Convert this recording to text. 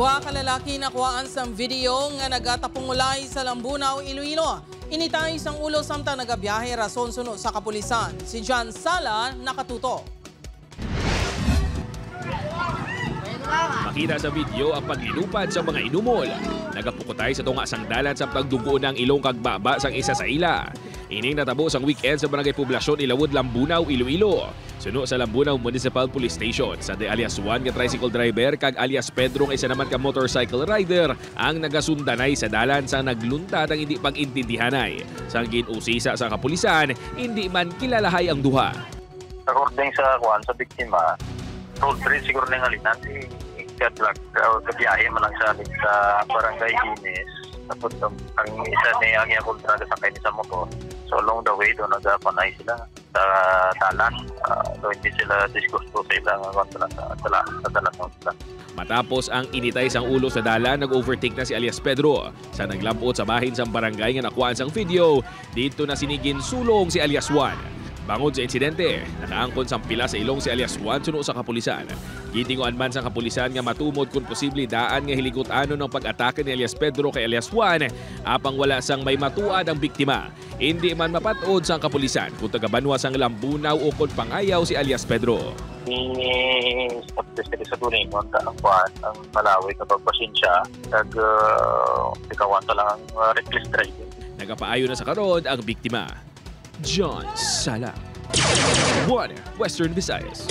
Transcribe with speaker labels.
Speaker 1: Duha ka lalaki nakuhaan sa video nga nagatapungulay sa Lambunaw, Iloilo. Initay isang ulo samtang nagabiyahe rason suno sa kapulisan. Si John Sala nakatuto.
Speaker 2: Makita sa video ang paglilupad sa mga inumol. Nagapukutay sa tunga sang dalan samtang dugo ng ilong kagbaba sang isa sa ila. Ining natabo sang weekend sa Barangay Poblasyon Ilawod, Lambunaw, Iloilo. Suno sa Lambunaw Municipal Police Station sa alias Juan nga tricycle driver kag alias Pedro nga isa naman ka motorcycle rider ang nagasundanay sa dalan sa nagluntad ang hindi pag-intindihanay. Sang ginusisa sa kapulisan, hindi man kilalahay ang duha.
Speaker 3: According sa Juan, sa biktima, road trip siguro na yung halinan. Kabiyahe man lang sa Barangay Ines. Tapos ang isa niya ang kontrata sa kayo sa motor. So along the way, doon nagpanay sila sa dalan. So hindi sila disgusto sa ilang kontrata sa dalan.
Speaker 2: Matapos ang initay sang ulo sa dalan, nag-overtake na si alias Pedro. Sa naglampot sa bahin sang barangay nga nakuhaan sang video, dito na sinigin sulong si alias Juan. Bangod sa insidente, nakaangkon sang pila sa ilong si alias Juan suno sa kapulisan. Gitinguan man sa kapulisan nga matumod kung posible daan nga hilikot-ano ng pag-atake ni alias Pedro kay alias Juan, apang wala sang may matuad ang biktima. Hindi man mapatod sang kapulisan kung taga-Banwa sang Lambunaw o kung pangayaw si alias Pedro.
Speaker 3: Sa tuning, ang Juan, ang Malawi kapag pasensya, ikawan lang ang reckless driving.
Speaker 2: Nagapaayo na sa karod ang biktima. John Sala, One Western Visayas.